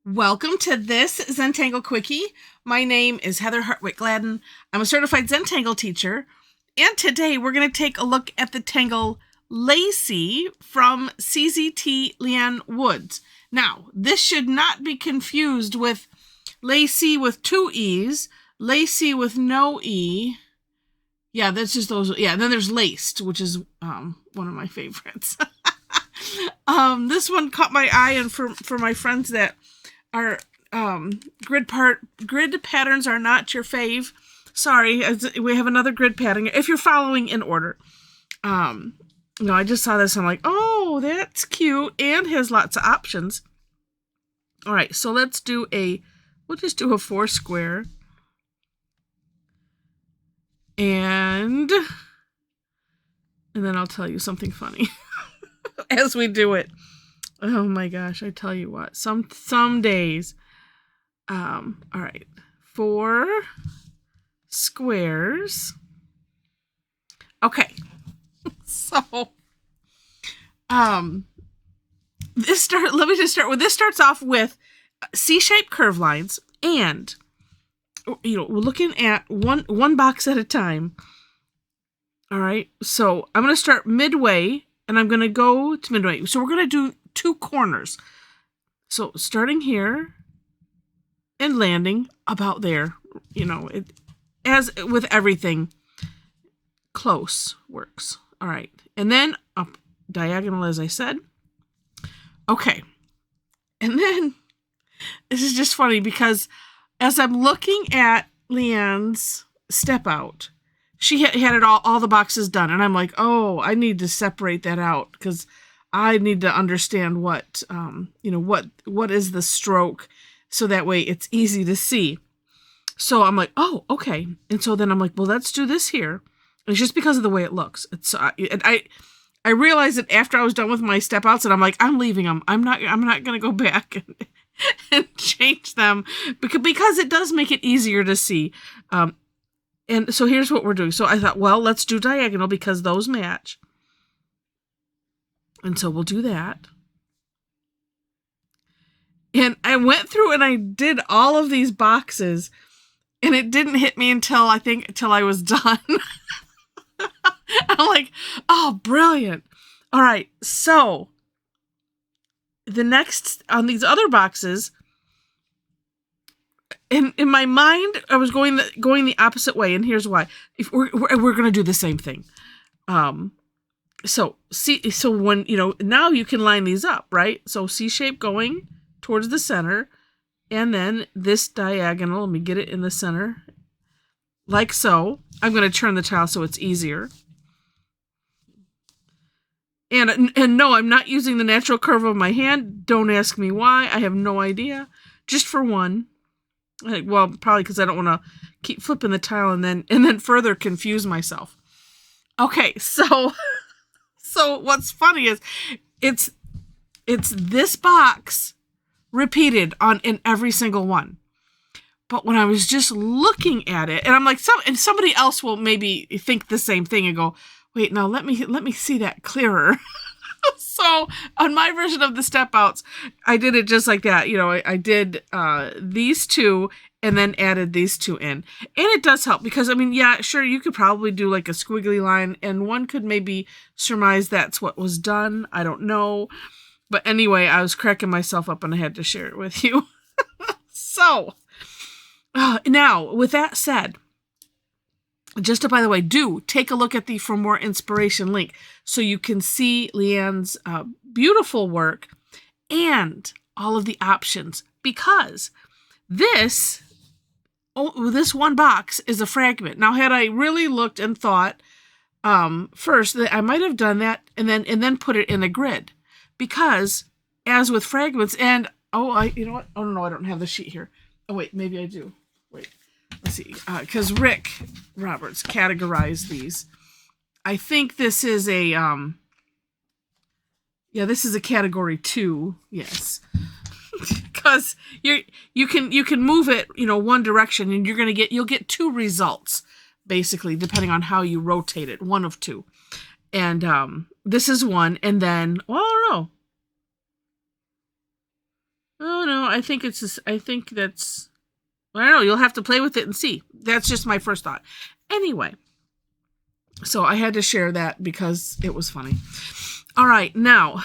Welcome to this Zentangle Quickie. My name is Heather Hartwick Gladden. I'm a certified Zentangle teacher, and today we're going to take a look at the tangle Lacey from CZT Lianne Woods. Now, this should not be confused with Lacey with two E's, Lacey with no E. Yeah, that's just those. Yeah, and then there's laced, which is one of my favorites. This one caught my eye, and for my friends that are grid patterns are not your fave. Sorry, we have another grid pattern. If you're following in order. No, I just saw this and I'm like, oh, that's cute and has lots of options. All right, so we'll just do a 4 square. And then I'll tell you something funny as we do it. Oh my gosh, I tell you what, some days. All right, 4 squares. Okay, so let me just start with this. Starts off with C-shaped curve lines, and we're looking at one box at a time. All right, so I'm going to start midway, and I'm going to go to midway. So we're going to do 2 corners. So starting here and landing about there. As with everything, close works. All right, and then up diagonal, as I said. Okay, and then this is just funny because as I'm looking at Leanne's step out, she had it all the boxes done, and I'm like, oh, I need to separate that out because I need to understand what is the stroke, so that way it's easy to see. So I'm like, oh, okay. And so then I'm like, well, let's do this here. And it's just because of the way it looks. I realized that after I was done with my step outs, and I'm like, I'm leaving them. I'm not going to go back and change them because it does make it easier to see. And so here's what we're doing. So I thought, well, let's do diagonal because those match. And so we'll do that. And I went through and I did all of these boxes, and it didn't hit me until I was done. I'm like, oh, brilliant. All right. So the next on these other boxes, in my mind, I was going the opposite way. And here's why. If we're going to do the same thing. So when, now you can line these up, right? So C shape going towards the center, and then this diagonal, let me get it in the center, like so. I'm going to turn the tile so it's easier. And no, I'm not using the natural curve of my hand. Don't ask me why. I have no idea. Just for one. Well, probably because I don't want to keep flipping the tile and then further confuse myself. Okay, so what's funny is it's this box repeated in every single one. But when I was just looking at it, and I'm like, somebody else will maybe think the same thing and go, wait, now let me see that clearer. So on my version of the step outs, I did it just like that. I did these 2 and then added these 2 in. And it does help because, yeah, sure, you could probably do like a squiggly line, and one could maybe surmise that's what was done. I don't know. But anyway, I was cracking myself up and I had to share it with you. So now, with that said, just by the way, do take a look at the For More Inspiration link so you can see Leanne's beautiful work and all of the options, because this one box is a fragment. Now, had I really looked and thought first, that I might have done that and then put it in a grid, because as with fragments, and you know what? Oh no, I don't have the sheet here. Oh wait, maybe I do. Wait. Let's see, because Rick Roberts categorized these. I think this is this is a category 2. Yes, because you can move it, one direction, and you'll get 2 results basically, depending on how you rotate it. One of 2, and this is one, and then I don't know. Oh no, I think it's just, I think that's, I don't know, you'll have to play with it and see. That's just my first thought. Anyway, so I had to share that because it was funny. All right, now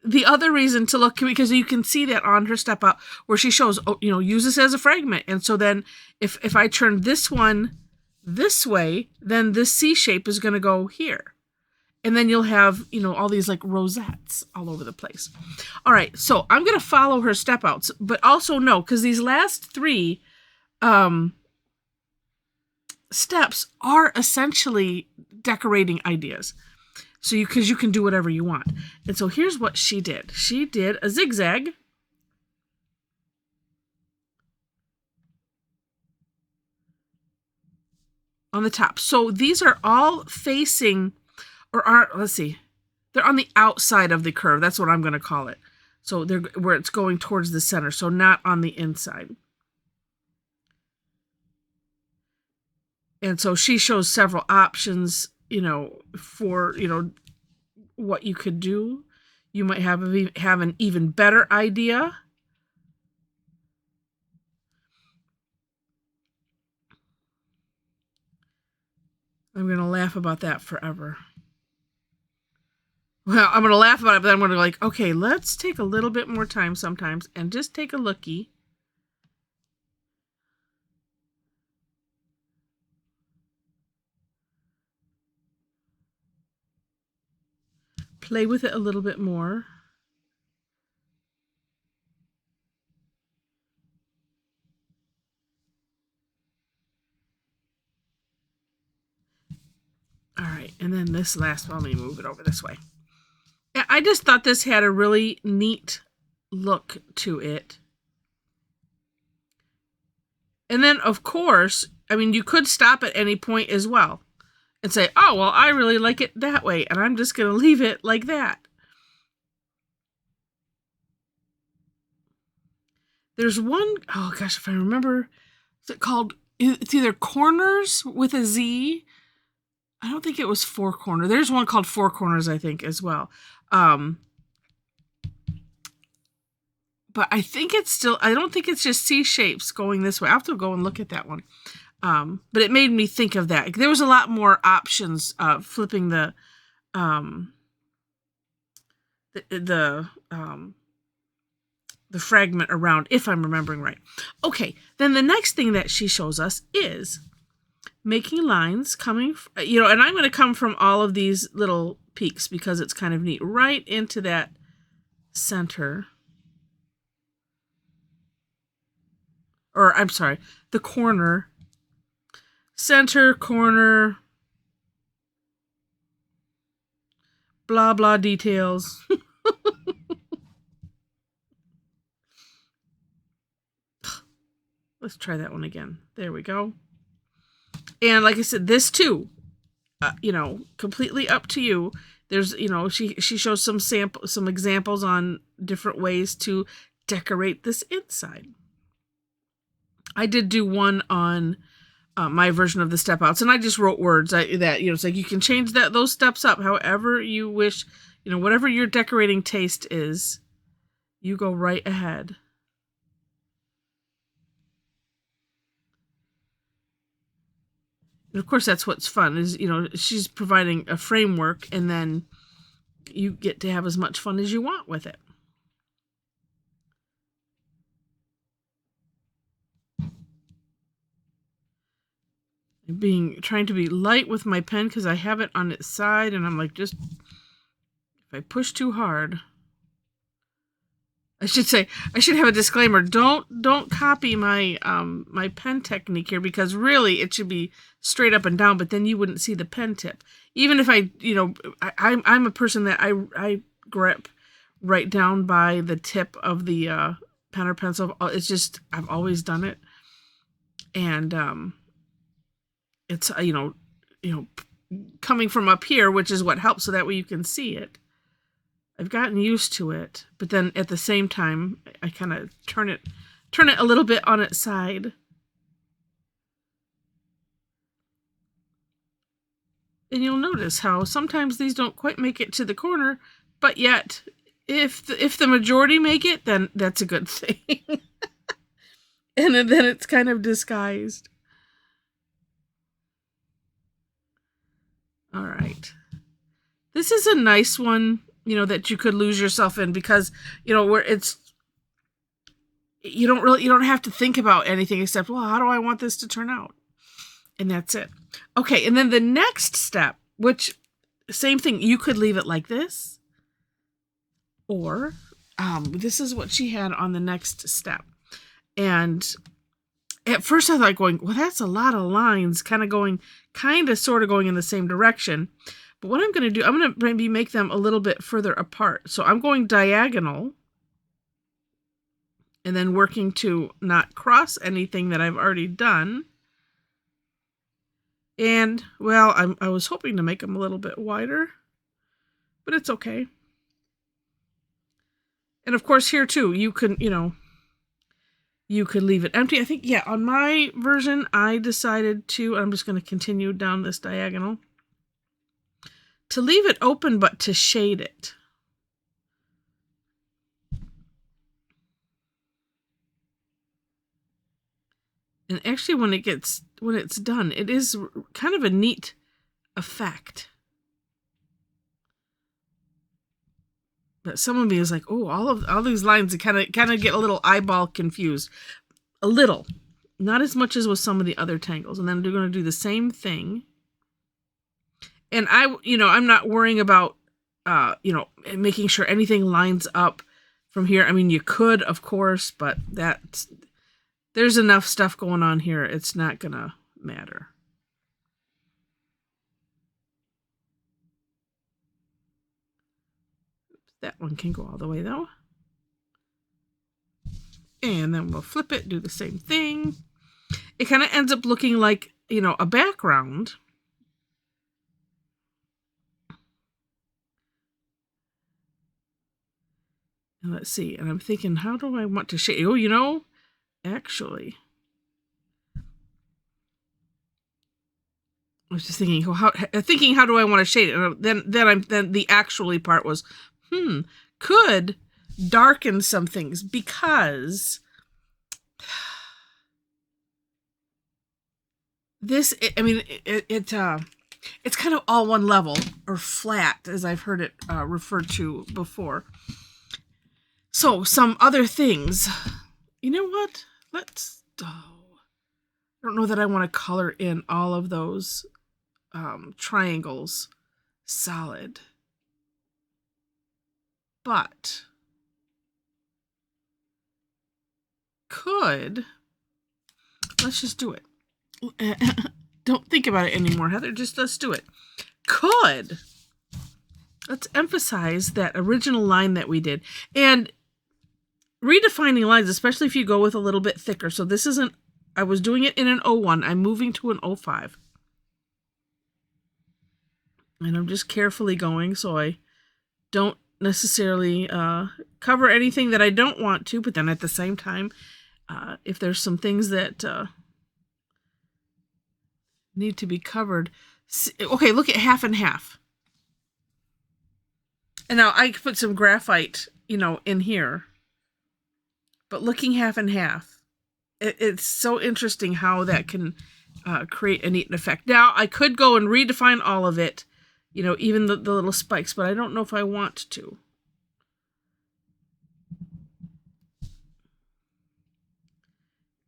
the other reason to look, because you can see that on her step out where she shows, oh, you know, use this as a fragment. And so then if I turn this one this way, then this C shape is going to go here. And then you'll have, you know, all these like rosettes all over the place. All right, so I'm going to follow her step outs, but also no, because these last three steps are essentially decorating ideas. So because you can do whatever you want. And so here's what she did. She did a zigzag. On the top. So these are all facing, or are, let's see, they're on the outside of the curve. That's what I'm going to call it. So they're where it's going towards the center. So not on the inside. And so she shows several options, you know, for, you know, what you could do. You might have an even better idea. I'm going to laugh about that forever. Well, I'm going to laugh about it, but then I'm going to like, okay, let's take a little bit more time sometimes and just take a lookie. Play with it a little bit more. All right, and then this last one, let me move it over this way. I just thought this had a really neat look to it. And then, of course, I mean, you could stop at any point as well and say, oh, well, I really like it that way, and I'm just going to leave it like that. There's one, oh gosh, if I remember, is it called, it's either Corners with a Z. I don't think it was Four Corner. There's one called Four Corners, I think, as well. But I think it's still, I don't think it's just C shapes going this way. I'll have to go and look at that one. But it made me think of that. There was a lot more options flipping the fragment around, if I'm remembering right. Okay, then the next thing that she shows us is making lines coming, you know, and I'm going to come from all of these little peaks because it's kind of neat, right into that center. Or, I'm sorry, the corner. Center, corner, blah, blah, details. Let's try that one again. There we go. And like I said, this too, you know, completely up to you. There's, you know, she shows some examples on different ways to decorate this inside. I did do one on my version of the step outs, and I just wrote words that, you know, it's like you can change those steps up however you wish, you know, whatever your decorating taste is, you go right ahead. And of course, that's what's fun is, you know, she's providing a framework, and then you get to have as much fun as you want with it. Trying to be light with my pen because I have it on its side, and I'm like, just if I push too hard, I should have a disclaimer. Don't copy my my pen technique here, because really it should be straight up and down, but then you wouldn't see the pen tip. Even if I, you know, I'm a person that I grip right down by the tip of the pen or pencil. It's just, I've always done it, and it's, you know, coming from up here, which is what helps, so that way you can see it. I've gotten used to it, but then at the same time, I kind of turn it a little bit on its side. And you'll notice how sometimes these don't quite make it to the corner, but yet if the majority make it, then that's a good thing. And then it's kind of disguised. All right. This is a nice one, that you could lose yourself in because, where it's, you don't have to think about anything except, well, how do I want this to turn out? And that's it. Okay. And then the next step, which same thing, you could leave it like this, or this is what she had on the next step. And at first I thought going, well, that's a lot of lines sort of going in the same direction. But what I'm going to do, I'm going to maybe make them a little bit further apart. So I'm going diagonal and then working to not cross anything that I've already done. And, well, I was hoping to make them a little bit wider, but it's okay. And of course here too, you can, you could leave it empty. I think, yeah, on my version, I decided to, I'm just going to continue down this diagonal, to leave it open, but to shade it. And actually when it's done, it is kind of a neat effect. But some of me is like, oh, all these lines kind of get a little eyeball confused. A little. Not as much as with some of the other tangles. And then they're going to do the same thing. And I'm not worrying about, making sure anything lines up from here. I mean, you could, of course, but there's enough stuff going on here. It's not going to matter. That one can go all the way though. And then we'll flip it, do the same thing. It kind of ends up looking like, a background. And let's see. And I'm thinking, how do I want to shade? Oh, actually, I was just thinking, how do I want to shade it? And then the actually part was, could darken some things because this, it's kind of all one level or flat, as I've heard it referred to before. So some other things, you know what? I don't know that I want to color in all of those triangles solid. But let's just do it. Don't think about it anymore, Heather. Just let's do it. Let's emphasize that original line that we did. And redefining lines, especially if you go with a little bit thicker. So this isn't, I was doing it in an 01. I'm moving to an 05. And I'm just carefully going so I don't necessarily cover anything that I don't want to, but then at the same time, if there's some things that need to be covered. Okay, look at half and half. And now I put some graphite, in here. But looking half and half, it's so interesting how that can create a neat effect. Now, I could go and redefine all of it, even the little spikes, but I don't know if I want to.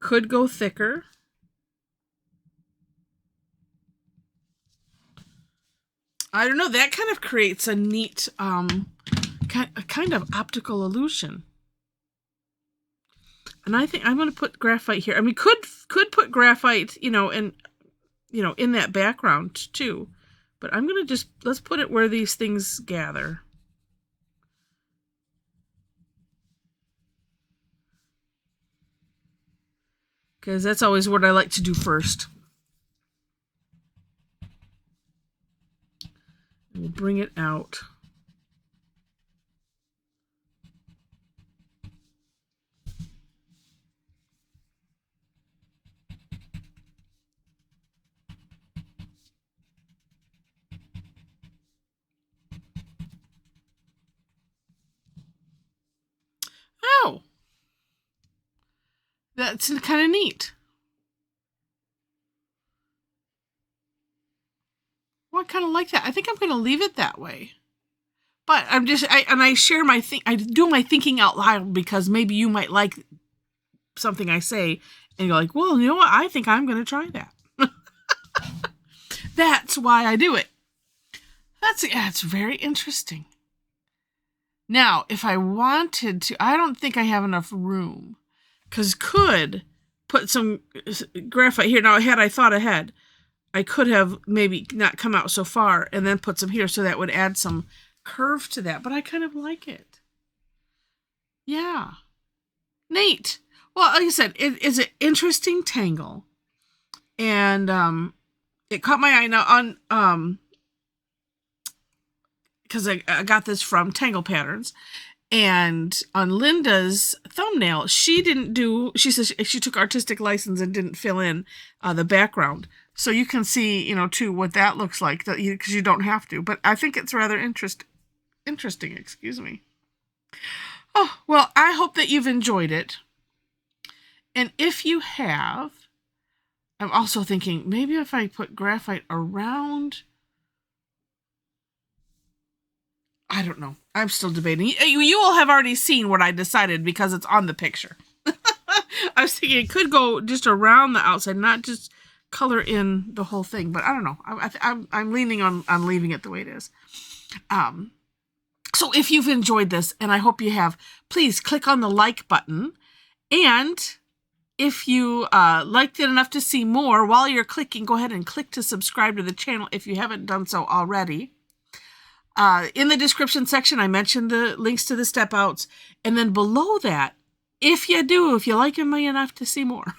Could go thicker. I don't know. That kind of creates a neat kind of optical illusion. And I think I'm going to put graphite here. I mean, could put graphite, in that background too. But I'm going to let's put it where these things gather. Because that's always what I like to do first. We'll bring it out. That's kind of neat. Well, I kind of like that. I think I'm going to leave it that way. But I share I do my thinking out loud because maybe you might like something I say and you're like, well, you know what? I think I'm going to try that. That's why I do it. That's very interesting. Now, if I wanted to, I don't think I have enough room because could put some graphite here. Now, had I thought ahead, I could have maybe not come out so far and then put some here so that would add some curve to that, but I kind of like it. Yeah. Neat. Well, like I said, it is an interesting tangle. And it caught my eye now on because I got this from Tangle Patterns, and on Linda's thumbnail, she says she took artistic license and didn't fill in the background. So you can see, too, what that looks like, because you don't have to. But I think it's rather interesting, excuse me. Oh, well, I hope that you've enjoyed it. And if you have, I'm also thinking, maybe if I put graphite around, I don't know. I'm still debating. You all have already seen what I decided because it's on the picture. I was thinking it could go just around the outside, not just color in the whole thing. But I don't know. I'm leaning on leaving it the way it is. So if you've enjoyed this, and I hope you have, please click on the like button. And if you liked it enough to see more, while you're clicking, go ahead and click to subscribe to the channel if you haven't done so already. In the description section, I mentioned the links to the step outs. And then below that, if you like me enough to see more,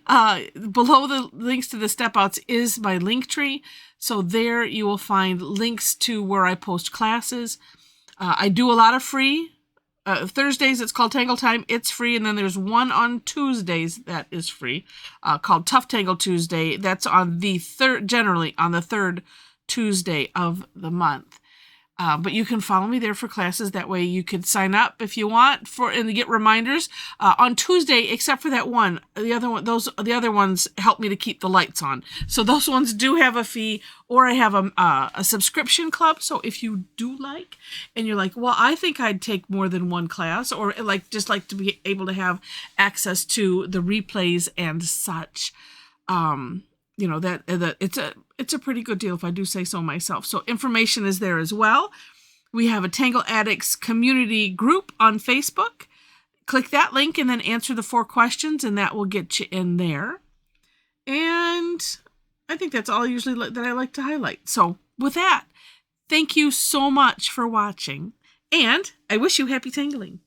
below the links to the step outs is my link tree. So there you will find links to where I post classes. I do a lot of free. Thursdays, it's called Tangle Time. It's free. And then there's one on Tuesdays that is free, called Tough Tangle Tuesday. That's on generally on the third Tuesday of the month. But you can follow me there for classes. That way you could sign up if you want and get reminders on Tuesday, except for that one. The other ones help me to keep the lights on. So those ones do have a fee, or I have a subscription club. So if you do like, and you're like, well, I think I'd take more than one class, or just like to be able to have access to the replays and such, that it's a pretty good deal if I do say so myself. So information is there as well. We have a Tangle Addicts community group on Facebook. Click that link and then answer the 4 questions, and that will get you in there. And I think that's all usually that I like to highlight. So with that, thank you so much for watching, and I wish you happy tangling.